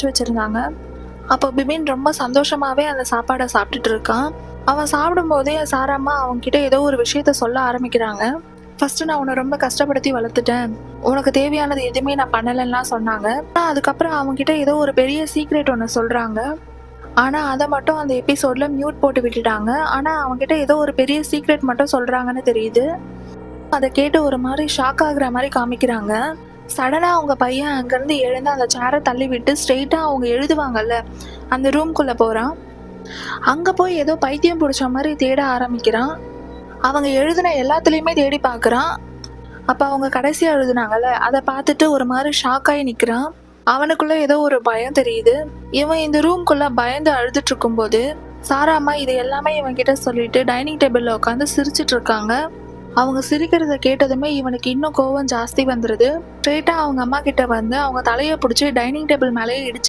சமைச்சு வச்சுருந்தாங்க. அப்போ பிபின் ரொம்ப சந்தோஷமாகவே அந்த சாப்பாடை சாப்பிட்டுட்டு இருக்கான். அவன் சாப்பிடும்போதே சாராம்மா அவன்கிட்ட ஏதோ ஒரு விஷயத்த சொல்ல ஆரம்பிக்கிறாங்க. ஃபர்ஸ்ட் நான் உன்னை ரொம்ப கஷ்டப்படுத்தி வளர்த்துட்டேன், உனக்கு தேவையானது எதுவுமே நான் பண்ணலைன்னா சொன்னாங்க. ஆனால் அதுக்கப்புறம் அவன்கிட்ட ஏதோ ஒரு பெரிய சீக்ரெட் ஒன்று சொல்கிறாங்க. ஆனால் அதை மட்டும் அந்த எபிசோடில் மியூட் போட்டு விட்டுட்டாங்க. ஆனால் அவன்கிட்ட ஏதோ ஒரு பெரிய சீக்ரெட் மட்டும் சொல்கிறாங்கன்னு தெரியுது. அதை கேட்டு ஒரு மாதிரி ஷாக் ஆகுற மாதிரி காமிக்கிறாங்க. சடனாக அவங்க பையன் அங்கேருந்து எழுந்து அந்த சேரை தள்ளி விட்டு ஸ்ட்ரெயிட்டாக அவங்க எழுதுவாங்கல்ல அந்த ரூம்குள்ளே போகிறான். அங்கே போய் ஏதோ பைத்தியம் பிடிச்ச மாதிரி தேட ஆரம்பிக்கிறான். அவங்க எழுதின எல்லாத்துலேயுமே தேடி பார்க்குறான். அப்போ அவங்க கடைசியாக எழுதுனாங்கல்ல அதை பார்த்துட்டு ஒரு மாதிரி ஷாக்காகி நிற்கிறான். அவனுக்குள்ளே ஏதோ ஒரு பயம் தெரியுது. இவன் இந்த ரூம்குள்ளே பயந்து அழுதுட்டு இருக்கும்போது சாராம்மா இது எல்லாமே இவன்கிட்ட சொல்லிட்டு டைனிங் டேபிளில் உட்காந்து சிரிச்சிட்டு இருக்காங்க. அவங்க சிரிக்கிறத கேட்டதுமே இவனுக்கு இன்னும் கோவம் ஜாஸ்தி வந்துடுது. ஸ்ட்ரெயிட்டாக அவங்க அம்மா கிட்ட வந்து அவங்க தலையை பிடிச்சி டைனிங் டேபிள் மேலேயே இடிச்சு